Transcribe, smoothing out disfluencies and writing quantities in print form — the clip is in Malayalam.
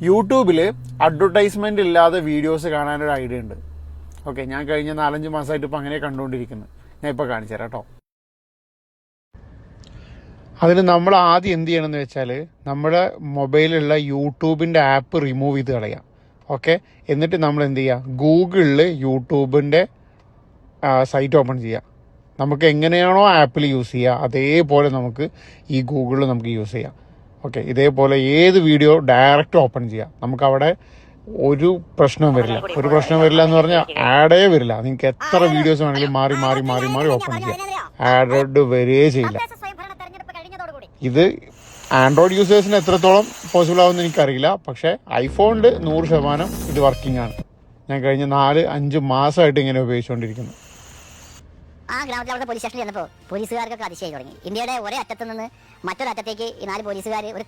യൂട്യൂബിൽ അഡ്വർടൈസ്മെൻ്റ് ഇല്ലാതെ വീഡിയോസ് കാണാനൊരു ഐഡിയ ഉണ്ട്. ഓക്കെ, ഞാൻ കഴിഞ്ഞ 4-5 മാസമായിട്ട് ഇപ്പോൾ അങ്ങനെ കണ്ടുകൊണ്ടിരിക്കുന്നത്. ഞാൻ ഇപ്പോൾ കാണിച്ചു തരാം കേട്ടോ. അതിന് നമ്മൾ ആദ്യം എന്ത് ചെയ്യണമെന്ന് വെച്ചാൽ നമ്മുടെ മൊബൈലിലുള്ള യൂട്യൂബിൻ്റെ ആപ്പ് റിമൂവ് ചെയ്ത് കളയാം. ഓക്കെ, എന്നിട്ട് നമ്മൾ എന്ത് ചെയ്യുക, ഗൂഗിളിൽ യൂട്യൂബിൻ്റെ സൈറ്റ് ഓപ്പൺ ചെയ്യുക. നമുക്ക് എങ്ങനെയാണോ ആപ്പിൽ യൂസ് ചെയ്യുക അതേപോലെ നമുക്ക് ഈ ഗൂഗിളിൽ നമുക്ക് യൂസ് ചെയ്യാം. ഓക്കെ, ഇതേപോലെ ഏത് വീഡിയോ ഡയറക്റ്റ് ഓപ്പൺ ചെയ്യാം. നമുക്കവിടെ ഒരു പ്രശ്നവും വരില്ല. ഒരു പ്രശ്നം വരില്ല എന്ന് പറഞ്ഞാൽ ആഡേ വരില്ല. നിങ്ങൾക്ക് എത്ര വീഡിയോസ് വേണമെങ്കിലും മാറി മാറി മാറി മാറി ഓപ്പൺ ചെയ്യാം. ആഡ് വരികയേ ചെയ്യില്ല. ഇത് ആൻഡ്രോയിഡ് യൂസേഴ്സിന് എത്രത്തോളം പോസിബിൾ ആവുമെന്ന് എനിക്കറിയില്ല. പക്ഷേ ഐഫോണിൽ 100% ഇത് വർക്കിംഗ് ആണ്. ഞാൻ കഴിഞ്ഞ 4-5 മാസമായിട്ട് ഇങ്ങനെ ഉപയോഗിച്ചുകൊണ്ടിരിക്കുന്നു. ആ ഗ്രാമത്തിലെ പോലീസ് സ്റ്റേഷനിൽ ചെന്നപ്പോൾ പോലീസുകാർക്കൊക്കെ അതിശയായി തുടങ്ങി. ഇന്ത്യയുടെ ഒരേ അറ്റത്ത് നിന്ന് മറ്റൊരറ്റത്തേക്ക് ഈ 4 പോലീസുകാർ ഒരു